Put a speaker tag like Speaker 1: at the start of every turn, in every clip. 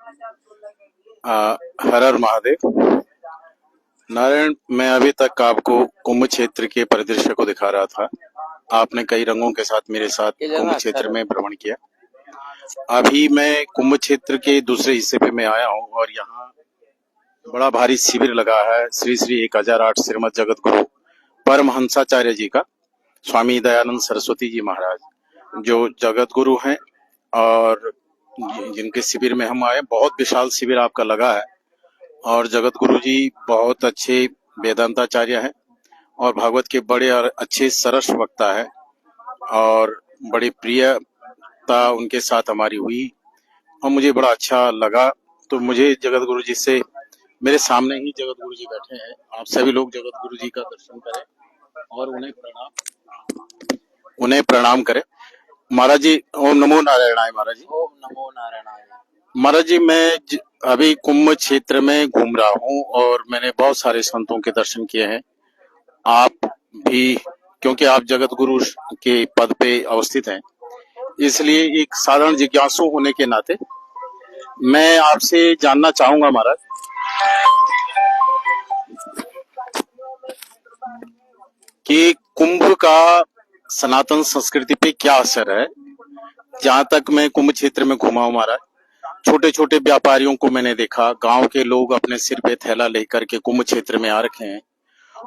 Speaker 1: हर हर महादेव। नारायण, मैं अभी तक आपको कुंभ क्षेत्र के परिदृश्य को दिखा रहा था। आपने कई रंगों के साथ मेरे साथ कुंभ क्षेत्र में भ्रमण किया। अभी मैं कुंभ क्षेत्र के दूसरे हिस्से पे मैं आया हूँ और यहाँ बड़ा भारी शिविर लगा है श्री श्री 1008 श्रीमद जगत गुरु परमहंसाचार्य जी का, स्वामी दयानंद सरस्वती जी महाराज जो जगत गुरु हैं और जिनके शिविर में हम आए। बहुत विशाल शिविर आपका लगा है और जगत गुरु जी बहुत अच्छे वेदांताचार्य हैं और भागवत के बड़े और अच्छे सरस वक्ता है और बड़ी प्रियता उनके साथ हमारी हुई और मुझे बड़ा अच्छा लगा। तो मुझे जगत गुरु जी से, मेरे सामने ही जगत गुरु जी बैठे हैं, आप सभी लोग जगत गुरु जी का दर्शन करें और उन्हें प्रणाम करें। महाराज जी, ओम नमो नारायणाय। महाराज जी,
Speaker 2: ओम नमो नारायणाय।
Speaker 1: महाराज जी, मैं अभी कुंभ क्षेत्र में घूम रहा हूँ और मैंने बहुत सारे संतों के दर्शन किए हैं। आप भी, क्योंकि आप जगत गुरु के पद पे अवस्थित हैं, इसलिए एक साधारण जिज्ञासु होने के नाते मैं आपसे जानना चाहूंगा महाराज कि कुंभ का सनातन संस्कृति पे क्या असर है। जहां तक मैं कुंभ क्षेत्र में घुमा हूं महाराज, छोटे छोटे व्यापारियों को मैंने देखा, गांव के लोग अपने सिर पे थैला लेकर के कुंभ क्षेत्र में आ रखे हैं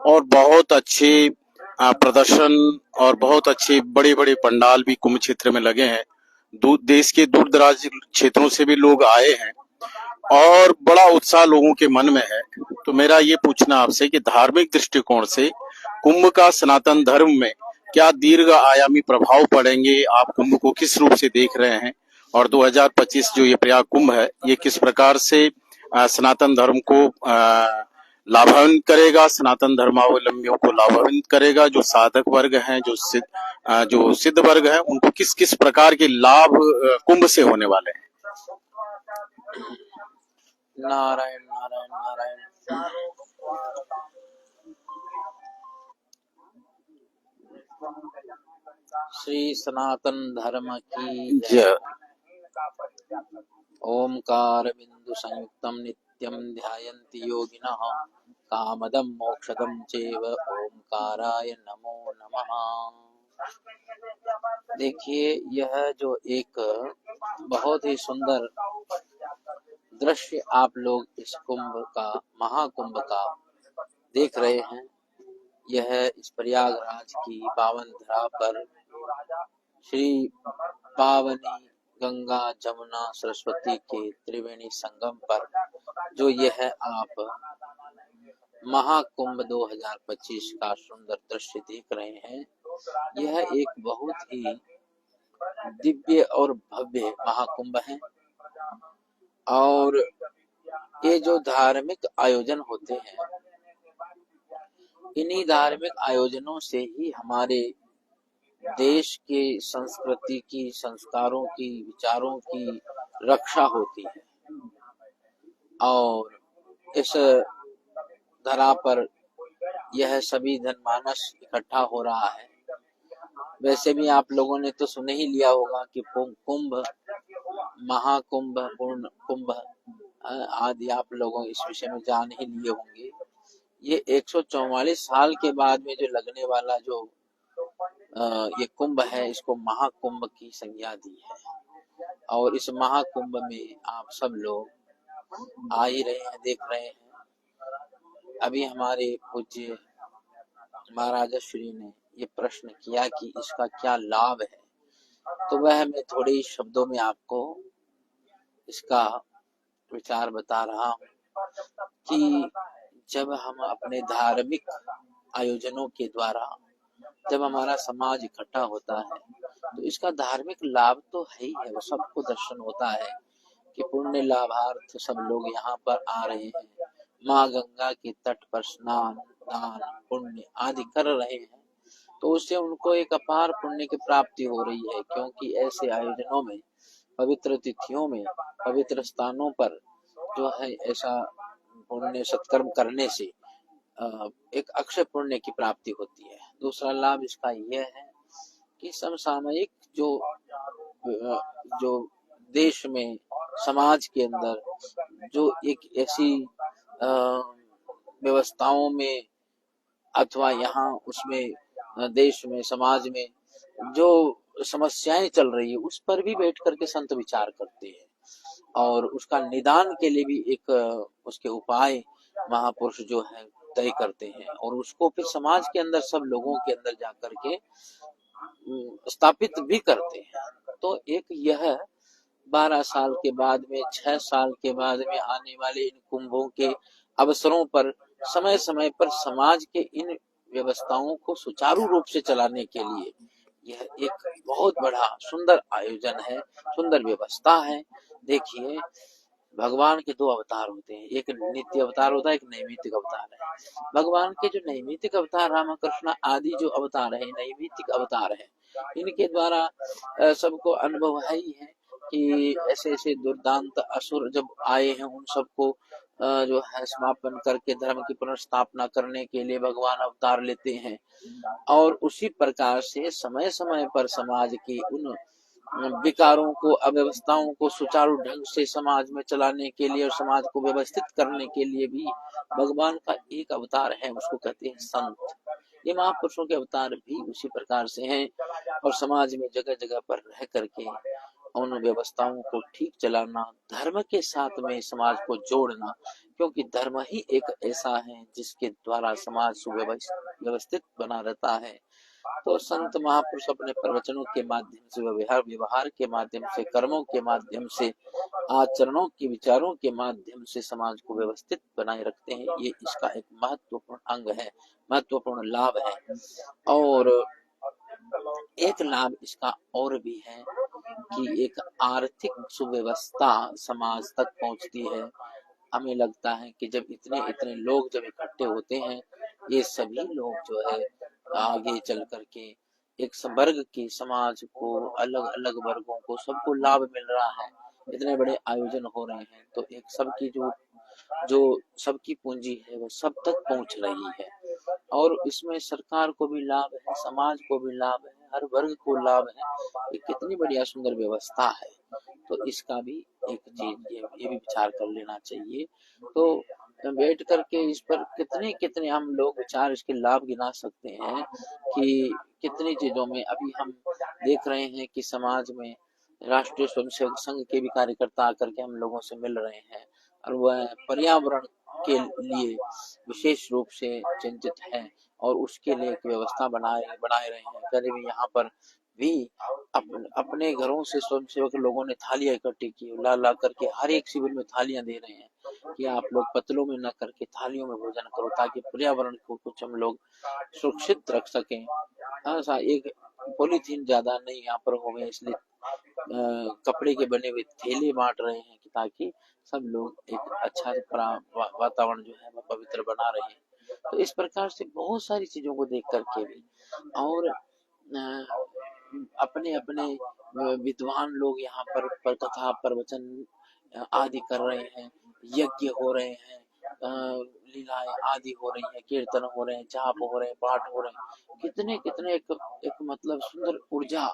Speaker 1: और बहुत अच्छे प्रदर्शन और बहुत अच्छे बड़े बड़े पंडाल भी कुंभ क्षेत्र में लगे हैं। देश के दूर दराज क्षेत्रों से भी लोग आए हैं और बड़ा उत्साह लोगों के मन में है। तो मेरा ये पूछना आपसे कि धार्मिक दृष्टिकोण से कुंभ का सनातन धर्म में क्या दीर्घ आयामी प्रभाव पड़ेंगे, आप कुंभ को किस रूप से देख रहे हैं और 2025 जो ये प्रयाग कुंभ है ये किस प्रकार से सनातन धर्म को लाभान्वित करेगा, सनातन धर्मावलंबियों को लाभान्वित करेगा, जो साधक वर्ग हैं, जो सिद्ध वर्ग हैं, उनको किस किस प्रकार के लाभ कुंभ से होने वाले हैं।
Speaker 2: नारायण नारायण नारायण। श्री सनातन धर्म की जय। ओमकार बिंदु संयुक्तम नित्यम ध्यायन्ति योगिनः कामदम मोक्षदम चैव ओमकाराय नमो नमः। देखिए, यह जो एक बहुत ही सुंदर दृश्य आप लोग इस कुंभ का, महाकुंभ का देख रहे हैं, यह इस प्रयागराज की पावन धरा पर श्री पावनी गंगा जमुना सरस्वती के त्रिवेणी संगम पर जो यह आप महाकुंभ 2025 का सुंदर दृश्य देख रहे हैं, यह एक बहुत ही दिव्य और भव्य महाकुंभ है। और ये जो धार्मिक आयोजन होते हैं, इन्हीं धार्मिक आयोजनों से ही हमारे देश के संस्कृति की, संस्कारों की, विचारों की रक्षा होती है। और इस धरा पर यह सभी जनमानस इकट्ठा हो रहा है। वैसे भी आप लोगों ने तो सुन ही लिया होगा कि कुंभ, महाकुंभ, पूर्ण कुंभ आदि आप लोगों इस विषय में जान ही लिए होंगे। ये 144 साल के बाद में जो लगने वाला जो ये कुंभ है, इसको महाकुंभ की संज्ञा दी है। और इस महाकुंभ में आप सब लोग आ ही रहे हैं, देख रहे हैं। अभी हमारे पूज्य महाराज श्री ने ये प्रश्न किया कि इसका क्या लाभ है, तो वह मैं थोड़े ही शब्दों में आपको इसका विचार बता रहा हूँ कि जब हम अपने धार्मिक आयोजनों के द्वारा जब हमारा समाज इकट्ठा होता है, तो इसका धार्मिक लाभ तो है ही है। वो सबको दर्शन होता है कि पुण्य लाभार्थ सब लोग यहाँ पर आ रहे हैं, माँ गंगा के तट पर स्नान, दान, पुण्य आदि कर रहे हैं, तो उससे उनको एक अपार पुण्य की प्राप्ति हो रही है। क्योंकि ऐसे आयोजनों में, पवित्र तिथियों में, पवित्र स्थानों पर जो है ऐसा पुण्य सत्कर्म करने से एक अक्षय पुण्य की प्राप्ति होती है। दूसरा लाभ इसका यह है कि समसामयिक जो देश में समाज के अंदर जो एक ऐसी व्यवस्थाओं में अथवा यहाँ उसमें देश में समाज में जो समस्याएं चल रही है उस पर भी बैठ करके संत विचार करते हैं और उसका निदान के लिए भी एक उसके उपाय महापुरुष जो है तय करते हैं और उसको फिर समाज के अंदर सब लोगों के अंदर जाकर के स्थापित भी करते हैं। तो एक यह 12 साल के बाद में 6 साल के बाद में आने वाले इन कुंभों के अवसरों पर समय समय पर समाज के इन व्यवस्थाओं को सुचारू रूप से चलाने के लिए यह एक बहुत बड़ा सुंदर आयोजन है, सुंदर व्यवस्था है। देखिए भगवान के 2 अवतार होते हैं, एक नित्य अवतार होता है, एक नैमित्तिक अवतार है। भगवान के जो नैमित्तिक अवतार रामकृष्ण आदि जो अवतार है, नैमित्तिक अवतार है, इनके द्वारा सबको अनुभव है ही है कि ऐसे ऐसे दुर्दांत असुर जब आए हैं उन सबको जो है समापन करके धर्म की पुनर्स्थापना करने के लिए भगवान अवतार लेते हैं और उसी प्रकार से समय समय पर समाज की उन विकारों को अव्यवस्थाओं को सुचारू ढंग से समाज में चलाने के लिए और समाज को व्यवस्थित करने के लिए भी भगवान का एक अवतार है, उसको कहते हैं संत। ये महापुरुषों के अवतार भी उसी प्रकार से हैं और समाज में जगह जगह पर रह करके उन व्यवस्थाओं को ठीक चलाना, धर्म के साथ में समाज को जोड़ना, क्योंकि धर्म ही एक ऐसा है जिसके द्वारा समाज सुव्यवस्थित बना रहता है। तो संत महापुरुष अपने प्रवचनों के माध्यम से, व्यवहार के माध्यम से, कर्मों के माध्यम से, आचरणों के विचारों के माध्यम से समाज को व्यवस्थित बनाए रखते हैं। ये इसका एक महत्वपूर्ण अंग है, महत्वपूर्ण लाभ है। और एक लाभ इसका और भी है कि एक आर्थिक सुव्यवस्था समाज तक पहुंचती है। हमें लगता है कि जब इतने इतने लोग जब इकट्ठे होते हैं, ये सभी लोग जो है आगे चल करके एक वर्ग की समाज को, अलग अलग वर्गों को, सबको लाभ मिल रहा है। इतने बड़े आयोजन हो रहे हैं तो एक सबकी जो जो सबकी पूंजी है वो सब तक पहुंच रही है और इसमें सरकार को भी लाभ है, समाज को भी लाभ है, हर वर्ग को लाभ है। ये कितनी बढ़िया सुंदर व्यवस्था है। तो इसका भी एक चीज ये भी विचार कर लेना चाहिए। तो बैठ करके इस पर कितने कितने हम लोग विचार इसके लाभ गिना सकते हैं कि कितनी चीजों में अभी हम देख रहे हैं कि समाज में राष्ट्रीय स्वयंसेवक संघ के भी कार्यकर्ता आकर के हम लोगों से मिल रहे हैं और वह पर्यावरण के लिए विशेष रूप से चिंतित है और उसके लिए एक व्यवस्था बनाए रहे हैं। करीब यहाँ पर भी अपने घरों से स्वयंसेवक लोगों ने थालियां इकट्ठी की, ला करके हर एक शिविर में थालियां दे रहे हैं कि आप लोग पतलों में न करके थालियों में भोजन करो ताकि पर्यावरण को कुछ हम लोग सुरक्षित रख सकें। ऐसा एक पॉलीथीन ज्यादा नहीं यहाँ पर हो गए, इसलिए कपड़े के बने हुए थैले बांट रहे हैं कि ताकि सब लोग एक अच्छा वातावरण जो है वो पवित्र बना रहे हैं। तो इस प्रकार से बहुत सारी चीजों को देख करके भी और अपने अपने विद्वान लोग यहाँ पर कथा प्रवचन आदि कर रहे हैं, यज्ञ हो रहे हैं, लीलाएं आदि हो रही है, कीर्तन हो रहे हैं, जाप हो रहे हैं, पाठ हो रहे हैं, कितने कितने एक मतलब सुंदर ऊर्जा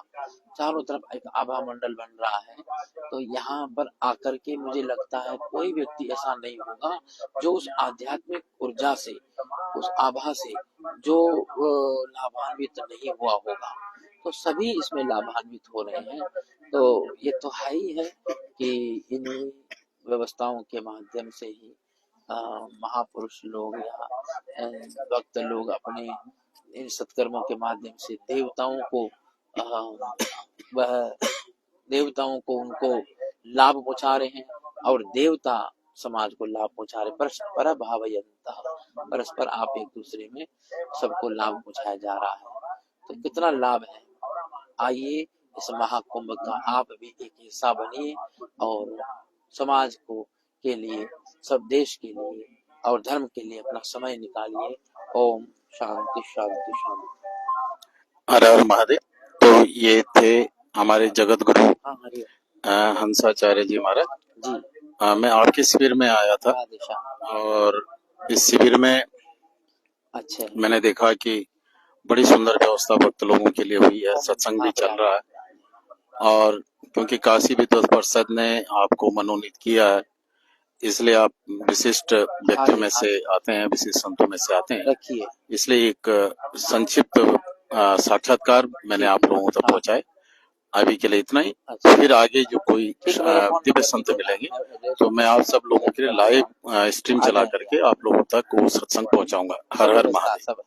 Speaker 2: चारों तरफ एक आभा मंडल बन रहा है। तो यहाँ पर आकर के मुझे लगता है कोई व्यक्ति ऐसा नहीं होगा जो उस आध्यात्मिक ऊर्जा से, उस आभा से जो लाभान्वित नहीं हुआ होगा। तो सभी इसमें लाभान्वित हो रहे हैं। तो ये तो है ही है कि इन व्यवस्थाओं के माध्यम से ही महापुरुष लोग या भक्त लोग अपने इन सत्कर्मों के माध्यम से देवताओं को उनको लाभ पहुंचा रहे हैं और देवता समाज को लाभ पहुंचा रहे। परस्पर भावयन्तः, परस्पर आप एक दूसरे में सबको लाभ पहुंचाया जा रहा है। तो कितना लाभ है। आइए इस महाकुंभ का आप भी एक हिस्सा बनिए और समाज को के लिए, सब देश के लिए और धर्म के लिए अपना समय निकालिए। ओम शांति शांति शांति।
Speaker 1: हर हर महादेव। तो ये थे हमारे जगत गुरु
Speaker 2: हाँ हरि
Speaker 1: हंसाचार्य जी महाराज
Speaker 2: जी।
Speaker 1: मैं आपके शिविर में आया था और इस शिविर में
Speaker 2: अच्छा
Speaker 1: मैंने देखा कि बड़ी सुंदर व्यवस्था भक्त लोगों के लिए हुई है, सत्संग भी चल रहा है और क्योंकि काशी विद्वत परिषद ने आपको मनोनीत किया है, इसलिए आप विशिष्ट व्यक्तियों में से आते हैं, विशिष्ट संतों में से आते हैं,
Speaker 2: रखिए।
Speaker 1: इसलिए एक संक्षिप्त साक्षात्कार मैंने आप लोगों तक पहुंचाए। अभी के लिए इतना ही।
Speaker 2: अच्छा।
Speaker 1: फिर आगे जो कोई
Speaker 2: ठीक है, मेरा फोन
Speaker 1: दिव्य
Speaker 2: नंबर
Speaker 1: संत
Speaker 2: दीजिए,
Speaker 1: मिलेंगे
Speaker 2: मैं
Speaker 1: तो मैं आप सब लोगों के लिए लाइव स्ट्रीम
Speaker 2: आ
Speaker 1: चला
Speaker 2: जाएंगे।
Speaker 1: करके आप लोगों तक वो सत्संग पहुंचाऊंगा। हर हर
Speaker 2: सब
Speaker 1: महादेव।
Speaker 2: सब